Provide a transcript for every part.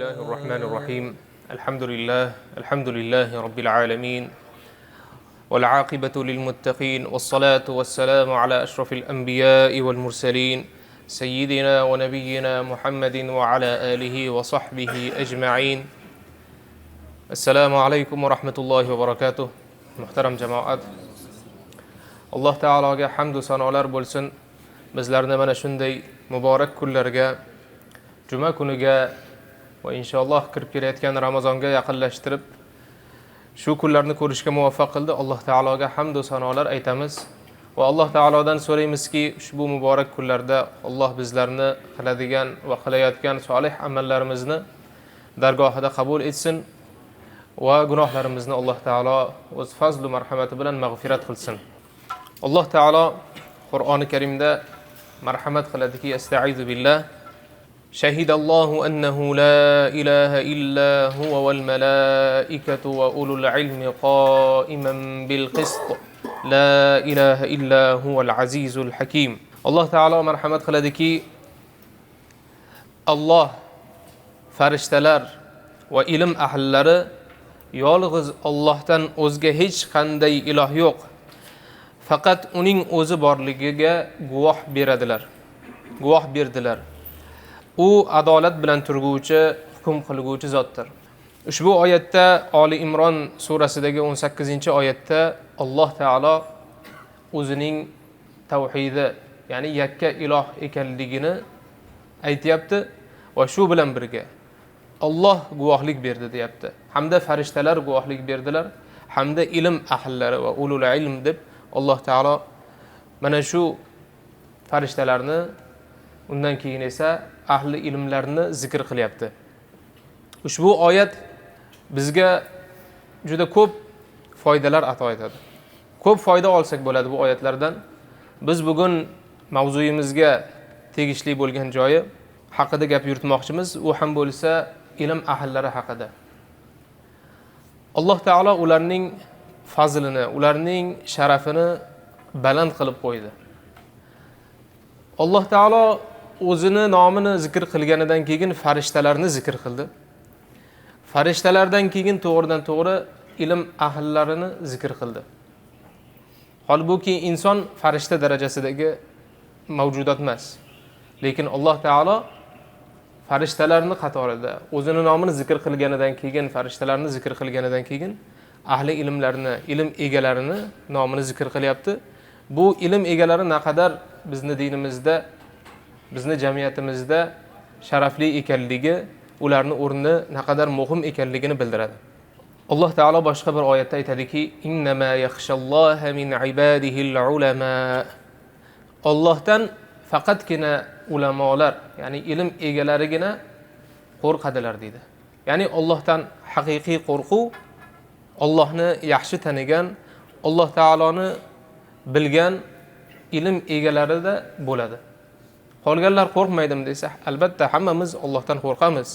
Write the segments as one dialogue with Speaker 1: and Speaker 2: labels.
Speaker 1: الله الرحمن الرحيم الحمد لله رب العالمين والعاقبة للمتقين والصلاة والسلام على أشرف الأنبياء والمرسلين سيدنا ونبينا محمد وعلى آله وصحبه أجمعين. السلام عليكم ورحمة الله وبركاته. محترم جماعات، الله تعالى حمد sanolar bo'lsin. Bizlarni mana shunday muborak kunlarga, juma kuniga va inshaalloh kirib kelayotgan Ramazonga yaqinlashtirib shu kunlarni ko'rishga muvaffaq qildi. Alloh taologa hamd va sanolar aytamiz va Alloh taolodan so'raymizki, ushbu muborak kunlarda Alloh bizlarni qiladigan va qilayotgan solih amallarimizni dargohida qabul etsin va gunohlarimizni Alloh taolo o'z fazl va marhamati bilan mag'firat qilsin. Alloh taolo Qur'oni Karimda marhamat qiladiki, astaizu billah. Shahidallohu annahu la ilaha illa huwa wal malaikatu wa ulul ilmi qa'iman bil qist. La ilaha illa huwal azizul hakim. Alloh taolo marhamat qiladiki, Alloh, farishtalar va ilm ahllari yolg'iz Allohdan o'zga hech qanday iloh yo'q, faqat uning o'zi borligiga guvoh berdilar. U adolat bilan turguvchi, hukm qilguvchi zotdir. Ushbu oyatda, Oli Imron surasidagi 18-oyatda Alloh taolo o'zining tavhidi, ya'ni yakka iloh ekanligini aytayapti va shu bilan birga Alloh guvohlik berdi deyapti. Hamda farishtalar guvohlik berdilar, hamda ilm ahllari va ulul ilm deb Alloh taolo mana shu farishtalarni, undan keyin esa ahli ilmlarni zikr qilyapti. Ushbu oyat bizga juda ko'p foydalar ato etadi. Ko'p foyda olsak bo'ladi bu oyatlardan. Biz bugun mavzuyimizga tegishli bo'lgan joyi haqida gap yuritmoqchimiz. U ham bo'lsa ilm ahllari haqida. Alloh taolo ularning fazlini, ularning sharafini baland qilib qo'ydi. Alloh taolo o'zini nomini zikr qilganidan keyin farishtalarni zikr qildi. Farishtalardan keyin to'g'ridan to'g'ri ilm ahllarini zikr qildi. Holbuki inson farishta darajasidagi mavjudot emas. Lekin Alloh taolo farishtalarni qatorida o'zini nomini zikr qilganidan keyin, farishtalarni zikr qilganidan keyin ahli ilmlarni, ilm egalarini nomini zikr qilyapti. Bu ilm egalari naqadar bizni dinimizda, bizni jamiyatimizda sharafli ekanligi, ularning o'rni naqadar muhim ekanligini bildiradi. Alloh taolo boshqa bir oyatda aytadiki, innama yaxshalloha min ibadihil ulama. Allohdan faqatgina ulamolar, ya'ni ilm egalarigina qo'rqadilar deydi. Ya'ni Allohdan haqiqiy qo'rquv Allohni yaxshi tanigan, Alloh taoloni bilgan ilm egalarida bo'ladi. Qolganlar qo'rqmaydimi desa, albatta hammamiz Allohdan qo'rqamiz.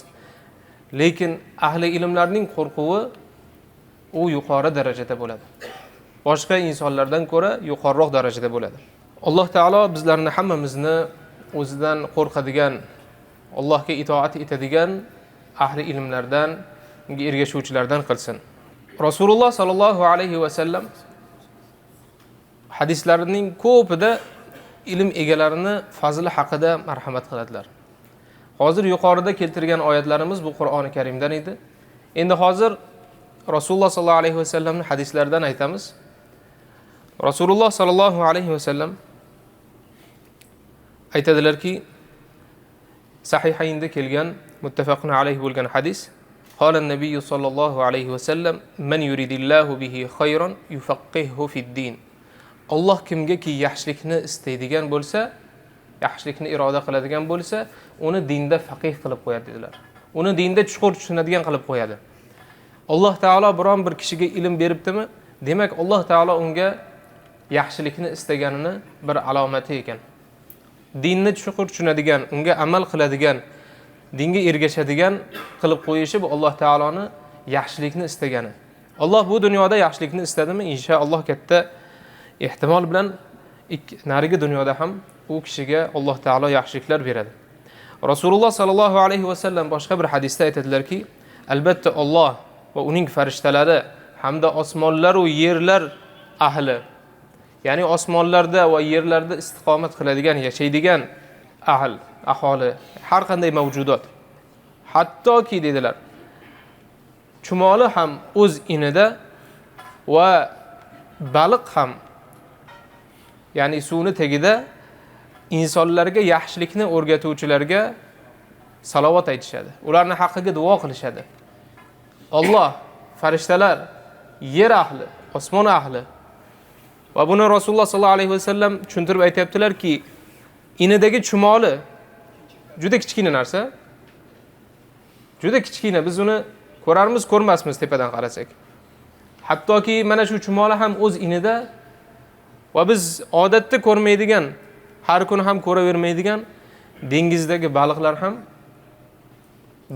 Speaker 1: Lekin ahli ilmlarning qo'rquvi u yuqori darajada bo'ladi. Boshqa insonlardan ko'ra yuqoriroq darajada bo'ladi. Alloh taolo bizlarni hammamizni o'zidan qo'rqadigan, Allohga itoat etadigan ahli ilmlardan, unga ergashuvchilardan qilsin. Rasululloh sallallohu alayhi va sallam hadislarining ko'pida ilm egalarini fazli haqida marhamat qiladilar. Hozir yuqorida keltirgan oyatlarimiz bu Qur'oni Karimdan edi. Endi hozir Rasululloh sallallohu alayhi va sallamning hadislaridan aytamiz. Rasululloh sallallohu alayhi va sallam aytadilarki, Sahihaynda kelgan, muttafaqun alayhi bo'lgan hadis. قال النبي صلى الله عليه وسلم من يريد الله به خيرا يفقهه في الدين. Alloh kimgaki yaxshilikni istaydigan bo'lsa, yaxshilikni iroda qiladigan bo'lsa, uni dinda faqih qilib qo'yadi dedilar. Uni dinda chuqur tushunadigan qilib qo'yadi. Alloh taolo biron bir kishiga ilm beribdimi, demak Alloh taolo unga yaxshilikni istaganini bir alomati ekan. Dinni chuqur tushunadigan, unga amal qiladigan, dinga ergashadigan qilib qo'yishi bu Alloh taoloni yaxshilikni istagani. Alloh bu dunyoda yaxshilikni istadimi, inshaalloh katta ehtimol bilan narigi dunyoda ham u kishiga Alloh taolo yaxshiliklar beradi. Rasululloh sallallohu alayhi vasallam boshqa bir hadisda aytadilarki, albatta Alloh va uning farishtalari hamda osmonlar va yerlar ahli, ya'ni osmonlarda va yerlarda istiqomat qiladigan, yashaydigan aholi, har qanday mavjudot, hattoki dedilar, chumoli ham o'z inida va baliq ham, ya'ni suvni tagida insonlarga yaxshilikni o'rgatuvchilarga salovat aytishadi. Ularning haqqiga duo qilishadi. Alloh, farishtalar, yer ahli, osmon ahli. Va buni Rasululloh sallallohu alayhi vasallam tushuntirib aytibdilarki, inidagi chumoli juda kichkina narsa. Juda kichkina, biz uni ko'rarmiz, ko'rmasmiz tepadan qarasak. Hattoki mana shu chumoli ham o'z inida va biz odatda ko'rmaydigan, har kun ham ko'ravermaydigan dengizdagi baliqlar ham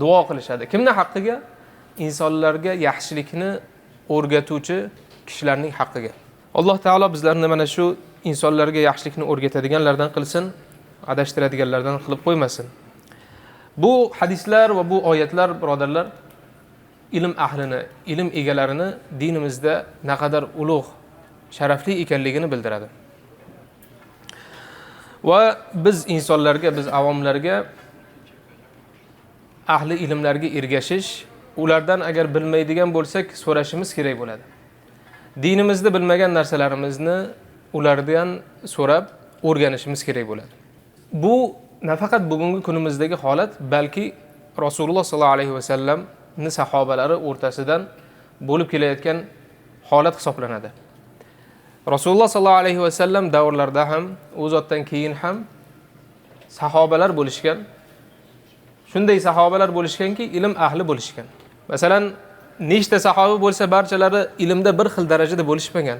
Speaker 1: duo qilishadi. Kimning haqqiga? Insonlarga yaxshilikni o'rgatuvchi kishilarning haqqiga. Alloh taolo bizlarni mana shu insonlarga yaxshilikni o'rgatadiganlardan qilsin, adashtiradiganlardan qilib qo'ymasin. Bu hadislar va bu oyatlar, birodarlar, ilm ahlini, ilm egalarini dinimizda naqadar ulug', sharafli ekanligini bildiradi. Va biz insonlarga, biz avomlarga ahli ilmlarga ergashish, ulardan agar bilmaydigan bo'lsak, so'rashimiz kerak bo'ladi. Dinimizda bilmagan narsalarimizni ulardan so'rab o'rganishimiz kerak bo'ladi. Bu nafaqat bugungi kunimizdagi holat, balki Rasululloh sallallohu alayhi vasallamning sahobalari o'rtasidan bo'lib kelayotgan holat hisoblanadi. Rasululloh sallallohu alayhi vasallam davrlarida ham, u zotdan keyin ham sahobalar bo'lishgan. Shunday sahobalar bo'lishganki, ilm ahli bo'lishgan. Masalan, nechta sahoba bo'lsa, barchalari ilmda bir xil darajada bo'lishmagan.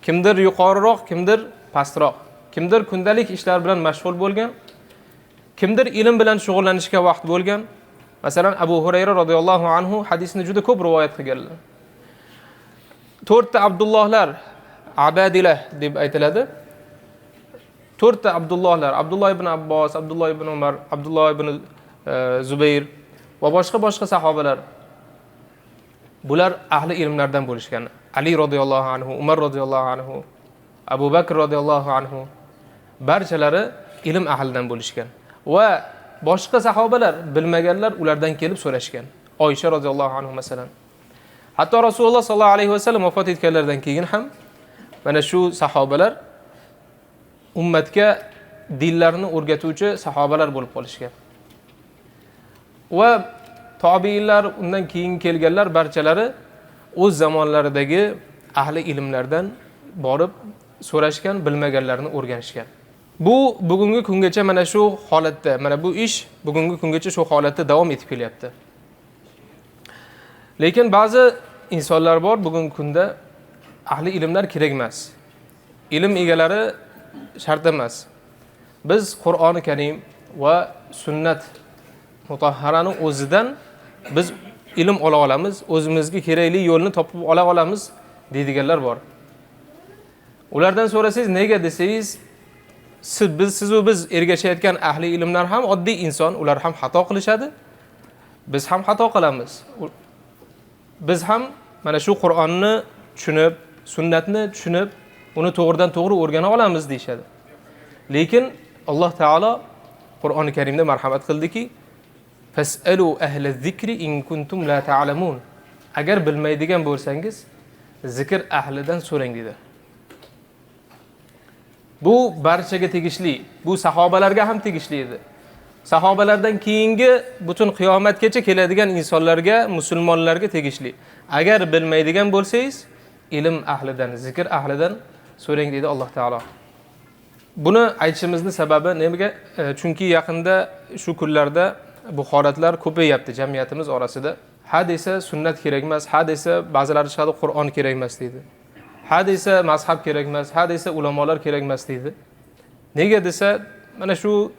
Speaker 1: Kimdir yuqoriroq, kimdir pastroq, kimdir kundalik ishlar bilan mashg'ul bo'lgan, kimdir ilm bilan shug'ullanishga vaqt bo'lgan. Masalan, Abu Hurayra radhiyallohu anhu hadisni juda ko'p rivoyat qilganlar. 4 ta Abdullohlar, Abadilah deb aytiladi. 4 ta Abdullohlar, Abdulloh ibn Abbos, Abdulloh ibn Umar, Abdulloh ibn Zubayr va boshqa sahobalar. Bular ahli ilmlardan bo'lishgan. Ali radhiyallohu anhu, Umar radhiyallohu anhu, Abu Bakr radhiyallohu anhu barchalari ilm ahlidan bo'lishgan. Va boshqa sahobalar bilmaganlar ulardan kelib so'rashgan. Oysha radhiyallohu anhu masalan. Hatto Rasululloh sallallohu alayhi vasallam vafot etganlaridan keyin ham mana shu sahobalar ummatga dinlarni o'rgatuvchi sahobalar bo'lib qolishgan. Va tobiinlar, undan keyin kelganlar barchalari o'z zamonlaridagi ahli ilmlardan borib so'rashgan, bilmaganlarini o'rganishgan. Bu bugungi kungacha mana shu holatda, mana bu ish bugungi kungacha shu holatda davom etib kelyapti. Lekin ba'zi insonlar bor, bugungi kunda ahli ilmlar kerak emas. Ilm egalari shart emas. Biz Qur'oni Karim va sunnat mutahharani o'zidan biz ilm ola olamiz, o'zimizga kerakli yo'lni topib ola olamiz deydiganlar bor. Ulardan so'rasangiz, nega desangiz, biz ergashayotgan ahli ilmlar ham oddiy inson, ular ham xato qilishadi. Biz ham xato qilamiz. Biz ham mana shu Qur'onni tushunib, sunnatni tushunib, uni to'g'ridan to'g'ri o'rgana olamiz deyshadi. Lekin Alloh taolo Qur'oni Karimda marhamat qildiki, fas'alu ahla zikri in kuntum la ta'lamun. Agar bilmaydigan bo'lsangiz, zikr ahlidan so'rang dedi. Bu barchaga tegishli, bu sahobalarga ham tegishli edi. Sahobalardan keyingi butun qiyomatgacha keladigan insonlarga, musulmonlarga tegishli. Agar bilmaydigan bo'lsangiz, ilm ahlidan, zikr ahlidan so'rang dedi Alloh taolo. Buni aytishimizning sababi nega? Chunki yaqinda shu kunlarda bu holatlar ko'payapti jamiyatimiz orasida. Ha desa sunnat kerak emas, ha desa ba'zilar chiqadi Qur'on kerak emas deydi. Ha desa mazhab kerak emas, ha desa ulamolar kerak emas deydi. Nega desa mana shu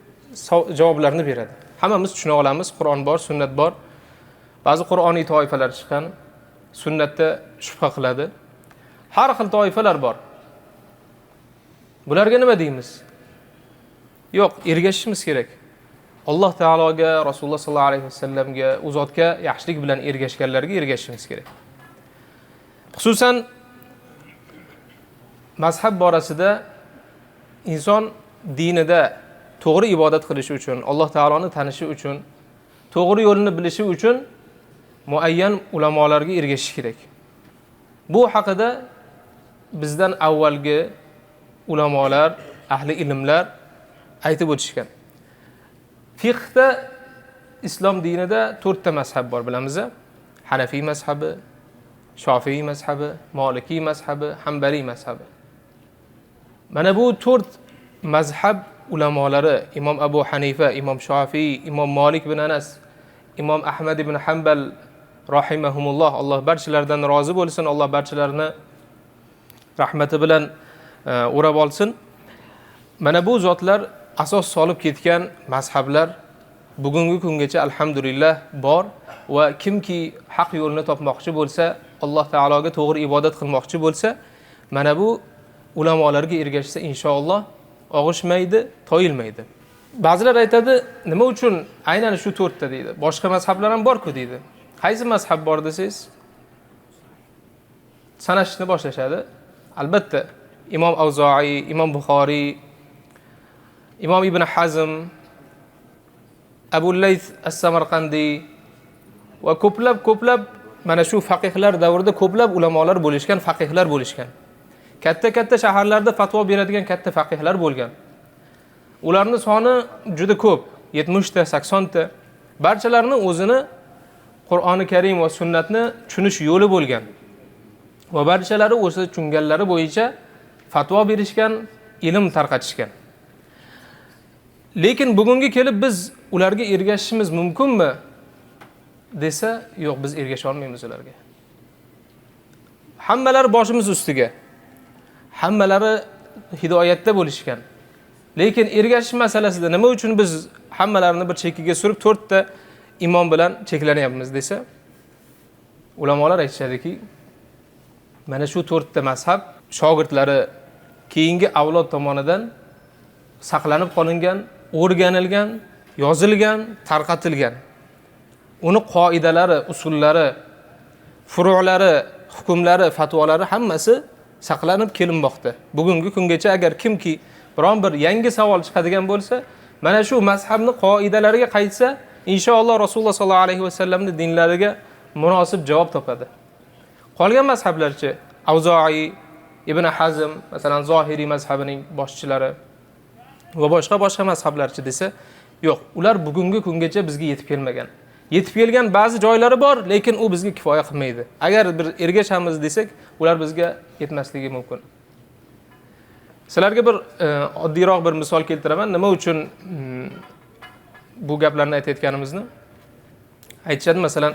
Speaker 1: javoblarni beradi. Hammamiz tushuna olamiz, Qur'on bor, sunnat bor. Ba'zi Qur'oniy toifalar chiqqan, sunnatda shubha qiladi. Har xil toifalar bor. Bularga nima deymiz? Yo'q, ergashishimiz kerak. Alloh taologa, Rasululloh sollallohu alayhi vasallamga, u zotga yaxshilik bilan ergashganlarga ergashishimiz kerak. Xususan mazhab borasida inson dinida to'g'ri ibodat qilishi uchun, Alloh taoloni tanishi uchun, to'g'ri yo'lni bilishi uchun muayyan ulamolarga ergashish kerak. Bu haqida bizdan avvalgi ulamolar, ahli ilmlar aytib o'tishgan. Fiqhda islom dinida 4 ta mazhab bor, bilamiz. Hanafiy mazhabi, Shofiy mazhabi, Maliki mazhabi, Hanbali mazhabi. Mana bu 4 mazhab ulamolari Imom Abu Hanifa, Imom Shofiy, Imom Malik bin Anas, Imom Ahmad ibn Hanbal rahimahumulloh, Alloh barchalaridan rozi bo'lsin, Alloh barchalarini rahmati bilan o'rab olsin. Mana bu zotlar asos solib ketgan mazhablar bugungi kungacha alhamdulillah bor va kimki haq yo'lni topmoqchi bo'lsa, Alloh taologa to'g'ri ibodat qilmoqchi bo'lsa, mana bu ulamolarga ergashsa inshaalloh og'ishmaydi, toyilmaydi. Ba'zilar aytadi, nima uchun aynan shu 4 ta deydi. Boshqa mazhablar ham bor-ku deydi. Qaysi mazhab bor desangiz, sanashni boshlashadi. Albatta, Imom Avzoiy, Imom Buxoriy, Imom Ibn Hazm, Abu Layth as-Samarqandi va ko'plab mana shu faqihlar davrida ko'plab ulamolar bo'lishgan, faqihlar bo'lishgan. Katta shaharlarda fatvo beradigan katta faqihlar bo'lgan. Ularning soni juda ko'p, 70 ta, 80 ta. Barchalarining o'zini Qur'oni Karim va sunnatni tushunish yo'li bo'lgan. Va barchalari o'sha tushunganlari bo'yicha fatvo berishgan, ilm tarqatishgan. Lekin bugungi kelib biz ularga ergashishimiz mumkinmi desa, yo'q, biz ergasha olmaymiz ularga. Hammalari boshimiz ustiga. Hammalari hidoyatda bo'lishgan. Lekin ergashish masalasida nima uchun biz hammalarini bir chekiga surib 4 ta imom bilan cheklanyapmiz desa, ulamolar aytishadiki, mana shu 4 ta mazhab shogirdlari keyingi avlod tomonidan saqlanib qolingan, o'rganilgan, yozilgan, tarqatilgan. Uni qoidalari, usullari, furu'lari, hukmlari, fatvolari hammasi saqlanib kelinmoqda. Bugungi kungacha agar kimki biron bir yangi savol chiqadigan bo'lsa, mana shu mazhabning qoidalariga qaytsa, inshaalloh Rasululloh sollallohu alayhi vasallamning dinlariga munosib javob topadi. Qolgan mazhablarchi, Avzoiy, Ibn Hazm, masalan, Zohiriy mazhabining boshchilari va boshqa mazhablarchi desa, yo'q, ular bugungi kungacha bizga yetib kelmagan. Yetib kelgan ba'zi joylari bor, lekin u bizga kifoya qilmaydi. Agar bir ergashamiz desak, ular bizga yetmasligi mumkin. Sizlarga bir oddiyroq bir misol keltiraman. Nima uchun bu gaplarni aytayotganimizni aytishadi. Masalan,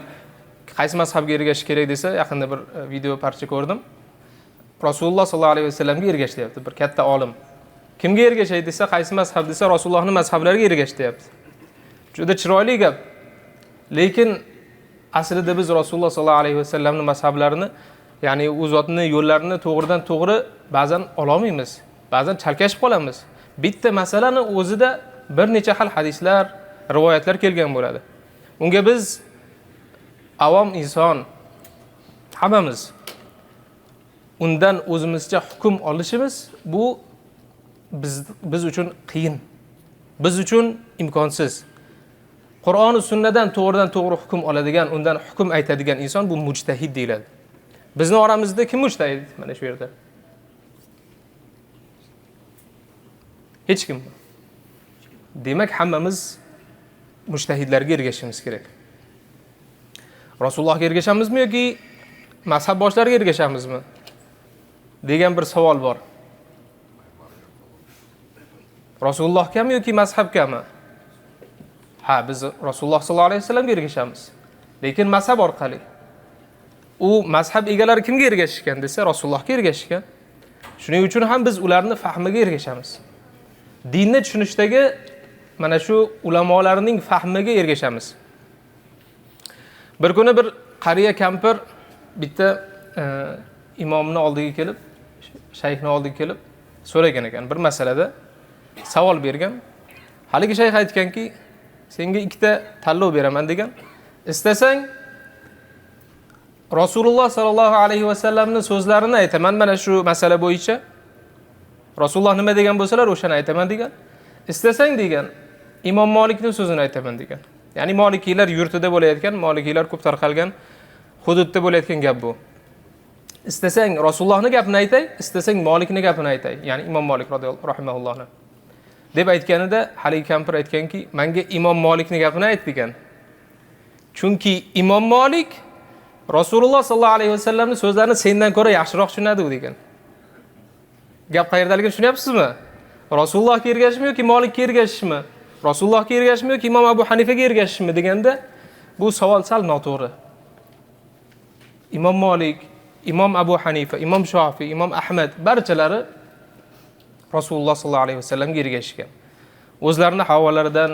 Speaker 1: qaysi mazhabga ergashish kerak desa, yaqinda bir video parcha ko'rdim. Rasululloh sollallohu alayhi vasallamga ergash deyapti bir katta olim. Kimga ergashay desa, qaysi mazhab desa, Rasulullohning mazhablariga ergash deyapti. Juda chiroyli gap. Lekin aslida biz Rasululloh sollallohu alayhi vasallamning mazhablarini, ya'ni u zotning yo'llarini to'g'ridan to'g'ri ba'zan ololmaymiz. Ba'zan chalkashib qolamiz. Bitta masalani o'zida bir necha xil hadislar, rivoyatlar kelgan bo'ladi. Unga biz avom inson hammamiz undan o'zimizcha hukm olishimiz bu biz uchun qiyin. Biz uchun imkonsiz. Qur'on va sunnadan to'g'ridan to'g'ri hukm oladigan, undan hukm aytadigan inson bu mujtahid deyiladi. Bizning oramizda kim mujtahid mana shu yerda? Hech kim. Demak, hammamiz mujtahidlarga ergashishimiz kerak. Rasulullohga ergashamizmi yoki mazhab boshlariga ergashamizmi degan bir savol bor. Rasulullohgami yoki mazhabgami? Ha, biz Rasululloh sollallohu alayhi vasallamga ergashamiz. Lekin mazhab orqali. U mazhab egalari kimga ergashishgan desa, Rasulullohga ergashishgan. Shuning uchun ham biz ularning fahmiga ergashamiz. Dinni tushunishdagi mana shu ulamolarning fahmiga ergashamiz. Bir kuni bir qariya kampir bitta imomning oldiga kelib, shayxning oldiga kelib so'ragan ekan bir masalada savol bergan. Haligi shayx aytganki, senga ikkita tanlov beraman degan. Istasang Rasululloh sallallohu alayhi va sallamning so'zlarini aytaman mana shu masala bo'yicha. Rasululloh nima degan bo'lsalar o'shani aytaman degan. Istasang degan Imom Malikning so'zini aytaman degan. Ya'ni Malikiylar yurtida bo'layotgan, Malikiylar ko'p tarqalgan hududda bo'layotgan gap bu. Istasang Rasulullohning gapini aytay, istasang Malikning gapini aytay. Ya'ni Imom Malik rahimahullohni. Deb aytganida hali kampir aytganki, menga Imom Malikning gapini ayt degan. Chunki Imom Malik Rasululloh sallallohu alayhi vasallamning so'zlarini sendan ko'ra yaxshiroq tushunadi u degan. Gap qayerdaligini tushunyapsizmi? Rasulullohga ergashishmi yoki Malikka ergashishmi? Rasulullohga ergashishmi yoki Imom Abu Hanifaga ergashishmi deganda bu savol sal noto'g'ri. Imom Malik, Imom Abu Hanifa, Imom Shofiy, Imom Ahmad barchalari Rasululloh sallallohu alayhi vasallamga ergashgan. O'zlarining havolaridan,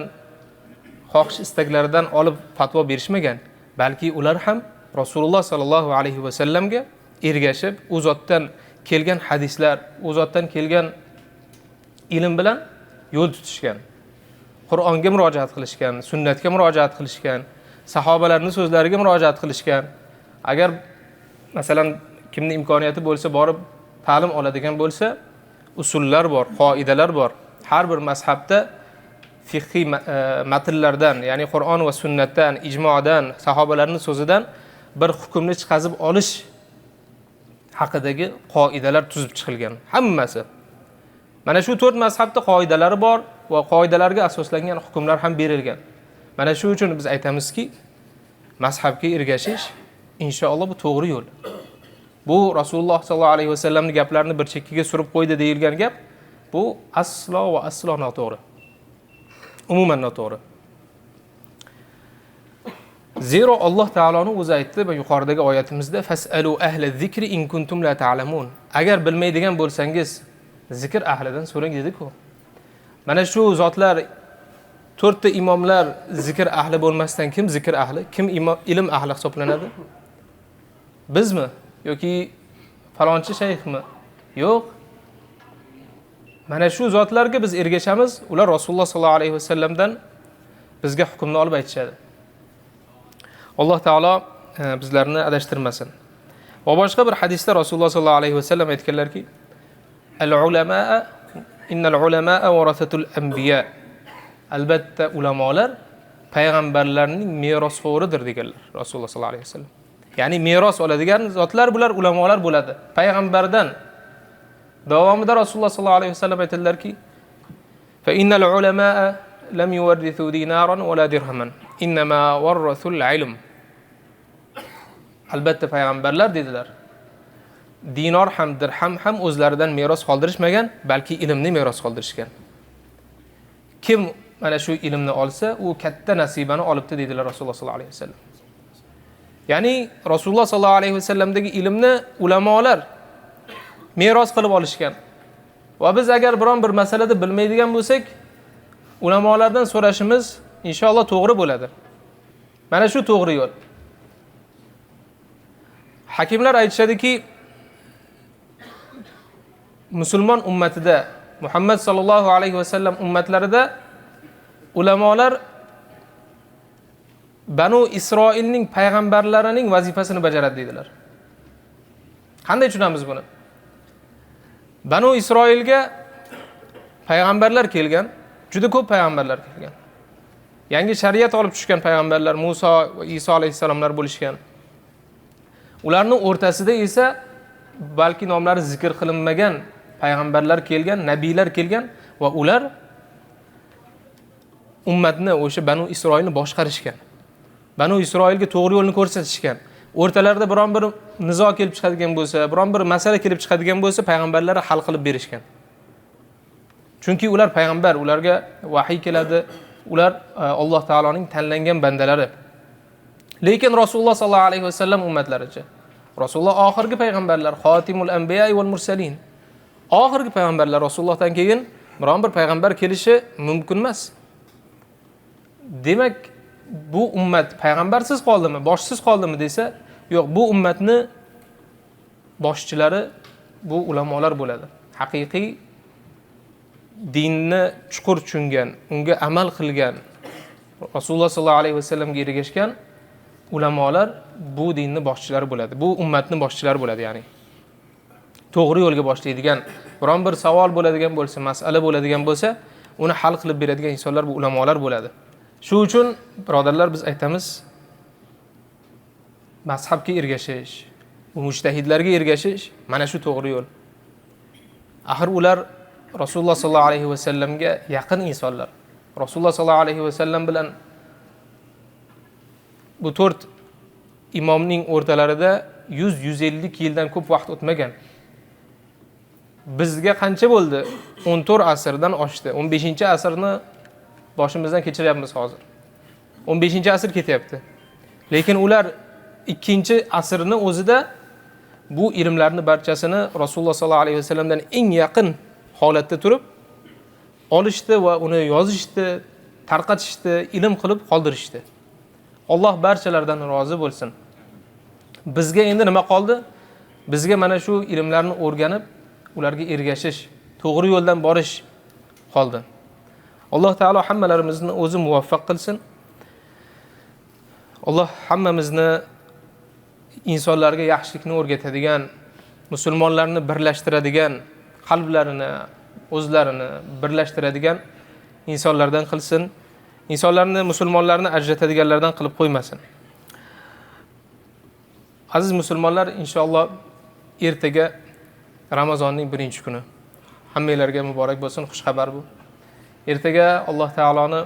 Speaker 1: xohish istaklaridan olib fatvo berishmagan, balki ular ham Rasululloh sallallohu alayhi vasallamga ergashib, u zotdan kelgan hadislar, u zotdan kelgan ilm bilan yo'l tutishgan. Qur'onga murojaat qilishgan, sunnatga murojaat qilishgan, sahobalarning so'zlariga murojaat qilishgan. Agar masalan kimning imkoniyati bo'lsa borib ta'lim oladigan bo'lsa, usullar bor, qoidalar bor. Har bir mazhabda fiqhiy matnlardan, ya'ni Qur'on va sunnatdan, ijmodan, sahobalarning so'zidan bir hukmni chiqazib olish haqidagi qoidalar tuzib chiqilgan. Hammasi. Mana shu 4 mazhabda qoidalari bor va qoidalarga asoslangan hukmlar ham berilgan. Mana shu uchun biz aytamizki, mazhabga ergashish inshaalloh bu to'g'ri yo'l. Bu Rasululloh sallallohu alayhi vasallamning gaplarini bir chekkaga surib qo'ydi deyilgan gap, bu aslo va aslo noto'g'ri. Umuman noto'g'ri. Zero Alloh taoloning o'zi aytdi va yuqoridagi oyatimizda fasalu ahla zikri in kuntum la ta'lamun. Agar bilmaydigan bo'lsangiz, zikr ahlidan so'rang dedi-ku. Mana shu zotlar 4 ta imomlar zikr ahli bo'lmasdan kim zikr ahli, kim ilm ahli hisoblanadi? Bizmi yoki falonchi shayxmi? Yo'q. Mana shu zotlarga biz ergashamiz, ular Rasululloh sallallohu alayhi vasallamdan bizga hukmni olib aytishadi. Alloh taolo bizlarni adashtirmasin. Va boshqa bir hadisda Rasululloh sallallohu alayhi vasallam aytganlarki, al-ulamaa innal ulamaa warasatul anbiya. Albatta ulamolar payg'ambarlarning merosxo'ridir deganlar Rasululloh sallallohu alayhi vasallam. Ya'ni meros oladigan zotlar bular ulamolar bo'ladi. Payg'ambardan davomida Rasululloh sallallohu alayhi vasallam aytadilarki, fa innal ulamaa lam yuwarrithu dinaran wala dirhaman, innama warrathul ilm. Albatta payg'ambarlar dedilar, dinor ham dirham ham o'zlaridan meros qoldirishmagan, balki ilmni meros qoldirishgan. Kim mana shu ilmni olsa, u katta nasibani olibdi dedilar Rasululloh sallallohu alayhi vasallam. Ya'ni Rasululloh sallallohu alayhi vasallamdagi ilmni ulamolar meros qilib olishgan. Va biz agar biron bir masalada bilmaydigan bo'lsak, ulamolardan so'rashimiz inshaalloh to'g'ri bo'ladi. Mana shu to'g'ri yo'l. Hakimlar aytishadiki, musulmon ummatida, Muhammad sallallohu alayhi vasallam ummatlarida ulamolar Banu Isroilning payg'ambarlarining vazifasini bajaradi dedilar. Qanday tushunamiz buni? Banu Isroilga payg'ambarlar kelgan, juda ko'p payg'ambarlar kelgan. Yangi shariat olib tushgan payg'ambarlar Musa va Iso alayhisalomlar bo'lishgan. Ularning o'rtasida esa balki nomlari zikr qilinmagan payg'ambarlar kelgan, nabiylar kelgan va ular ummatni o'sha Banu Isroilni boshqarishgan. Banu Isroilga to'g'ri yo'lni ko'rsatishgan. O'rtalarida biron bir nizo kelib chiqadigan bo'lsa, biron bir masala kelib chiqadigan bo'lsa, payg'ambarlar hal qilib berishgan. Chunki ular payg'ambar, ularga vahiy keladi, ular Alloh taoloning tanlangan bandalari. Lekin Rasululloh sallallohu alayhi vasallam ummatlaricha, Rasululloh oxirgi payg'ambarlar, xotimul anbiya wal mursalin. Oxirgi payg'ambarlar, Rasulullohdan keyin biron bir payg'ambar kelishi mumkin emas. Demak, bu ummat payg'ambarsiz qoldimi, boshsiz qoldimi desa, yo'q, bu ummatni boshchilari bu ulamolar bo'ladi. Haqiqiy dinni chuqur tushungan, unga amal qilgan, Rasululloh sollallohu alayhi vasallamga ergashgan ulamolar bu dinni boshchilari bo'ladi. Bu ummatning boshchilari bo'ladi, ya'ni. To'g'ri yo'lga boshlaydigan, biron bir savol bo'ladigan bo'lsa, masala bo'ladigan bo'lsa, uni hal qilib beradigan insonlar bu ulamolar bo'ladi. Shu uchun birodarlar biz aytamiz, mazhabga ergashish, mujtahidlarga ergashish mana shu to'g'ri yo'l. Axir ular Rasululloh sollallohu alayhi vasallamga yaqin insonlar. Rasululloh sollallohu alayhi vasallam bilan bu 4 imomning o'rtalarida 100-150 yildan ko'p vaqt o'tmagan. Bizga qancha bo'ldi? 14 asrdan oshdi. 15-asrni boshimizdan kechiryapmiz hozir. 15-asr ketyapti. Lekin ular 2-asrni o'zida bu ilmlarni barchasini Rasululloh sollallohu alayhi vasallamdan eng yaqin holatda turib olishdi va uni yozishdi, tarqatishdi, ilm qilib qoldirishdi. Alloh barchalardan rozi bo'lsin. Bizga endi nima qoldi? Bizga mana shu ilmlarni o'rganib, ularga ergashish, to'g'ri yo'ldan borish qoldi. Alloh taolo hammalarimizni o'zi muvaffaq qilsin. Alloh hammamizni insonlarga yaxshilikni o'rgatadigan, musulmonlarni birlashtiradigan, qalblarini, o'zlarini birlashtiradigan insonlardan qilsin. insonlarni, musulmonlarni ajratadiganlardan qilib qo'ymasin. Aziz musulmonlar, inshaalloh ertaga Ramazonning 1-kuni. Hammanglarga muborak bo'lsin, xush xabar bu. Ertaga Alloh taoloni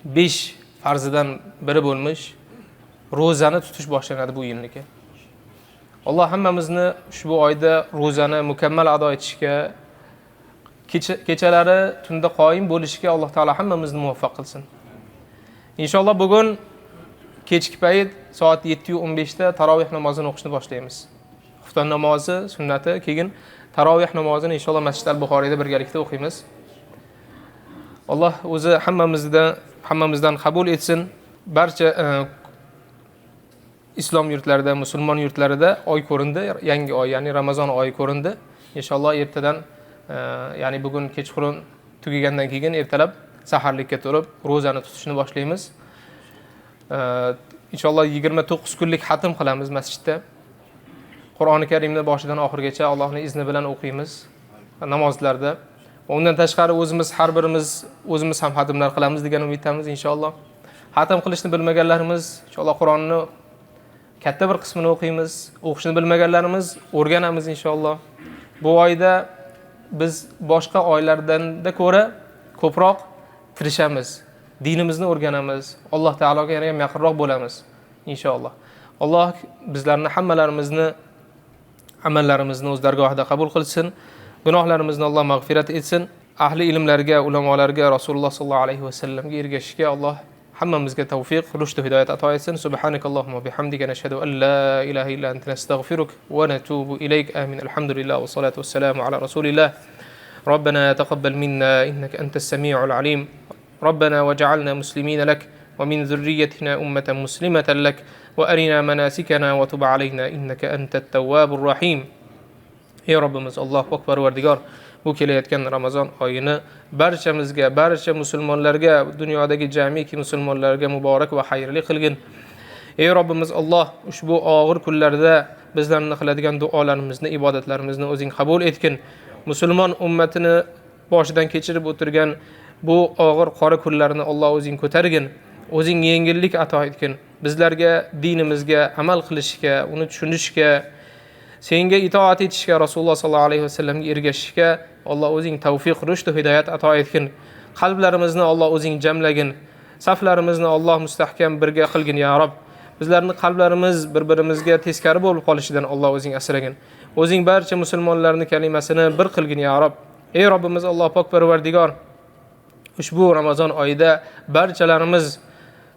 Speaker 1: 5 farzidan biri bo'lmish ro'zani tutish boshlanadi bu yilniki. Alloh hammamizni ushbu oyda ro'zani mukammal ado etishga, kechalari tunda qoyim bo'lishga Alloh taolo hammamizni muvaffaq qilsin. Inshaalloh bugun kechki payt soat 7:15 da tarovih namozini o'qishni boshlaymiz. Xufton namozi sunnati, keyin tarovih namozini inshaalloh Masjid al-Buxoriyda birgalikda o'qiymiz. Alloh o'zi hammamizdan qabul etsin. Barcha islom yurtlarida, musulmon yurtlarida oy ko'rindi, yangi oy, ya'ni Ramazon oyi ko'rindi. Inshaalloh ertadan, ya'ni bugun kechqurun tugagandan keyin ertalab saharlikka turib ro'zani tutishni boshlaymiz. Inshaalloh 29 kunlik xatm qilamiz masjidda. Qur'oni Karimni boshidan oxirigacha Allohning izni bilan o'qiymiz namozlarda. Undan tashqari har birimiz o'zimiz ham xatmlar qilamiz degan umiddamiz inshaalloh. Xatm qilishni bilmaganlarimiz inshaalloh Qur'onni katta bir qismini o'qiymiz. O'qishni bilmaganlarimiz o'rganamiz inshaalloh. Bu oyda biz boshqa oylardan-da ko'ra ko'proq tirishamiz. Dinimizni o'rganamiz. Alloh taologa yana ham yaqinroq bo'lamiz inshaalloh. Alloh bizlarni hammalarimizni amallarimizni o'z dargohida qabul qilsin. Gunohlarimizni Alloh mag'firat etsin. Ahli ilmlarga, ulamolarga, Rasululloh sollallohu alayhi vasallamga ergashishga Alloh hammamizga tavfiq, rushd va hidoyat ato etsin. Subhanakallohumma bihamdika nashhadu an la ilaha illa anta nastaghfiruka wa natubu ilayk. Amin. Alhamdulillah wa salatu wassalamu ala rasulillah. ربنا تقبل منا إنك أنت السميع العليم. ربنا وجعلنا مسلمين لك ومن ذريتنا أمة مسلمة لك وأرنا مناسكنا وتب علينا إنك أنت التواب الرحيم. Ey Robbimiz, Allohu akbar vardigor, bu kelayotgan Ramazon oyini barchamizga, barcha musulmonlarga, dunyodagi jamiki musulmonlarga muborak va xayrli qilgin. Ey Robbimiz Alloh, ushbu og'ir kunlarda bizlarni qiladigan duolarimizni, ibodatlarimizni o'zing qabul etgin. Musulmon ummatini boshidan kechirib o'tirgan bu og'ir qora kunlarni Alloh o'zing ko'targin. O'zing yengillik ato etgin. Bizlarga dinimizga amal qilishga, uni tushunishga, senga itoat etishga, Rasululloh sollallohu alayhi vasallamga ergashishga Alloh o'zing tavfiq, rushd va hidoyat ato etgin. Qalblarimizni Alloh o'zing jamlagin. Saflarimizni Alloh mustahkam birga qilgin ya Rob. Bizlarning qalblarimiz bir-birimizga teskari bo'lib qolishidan Alloh o'zing asragin. O'zing barcha musulmonlarning kalimasini bir qilgin ya Rob. Ey Robbimiz Alloh pok parvardigor, ushbu Ramazon oyida barchalarimiz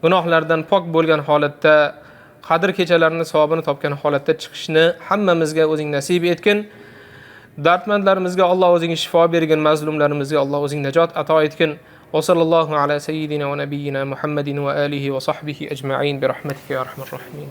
Speaker 1: gunohlardan pok bo'lgan holatda, qadr kechalarini savobini topgan holatda chiqishni hammamizga o'zing nasib etgin. Dardmandlarimizga Alloh o'zing shifo bergin, mazlumlarimizga Alloh o'zing najot ato etgin. Va sallallohu ala sayyidina va nabiyyina Muhammadin va alihi va sahbihi ajma'in bi rahmatika ya arhamar rahimin.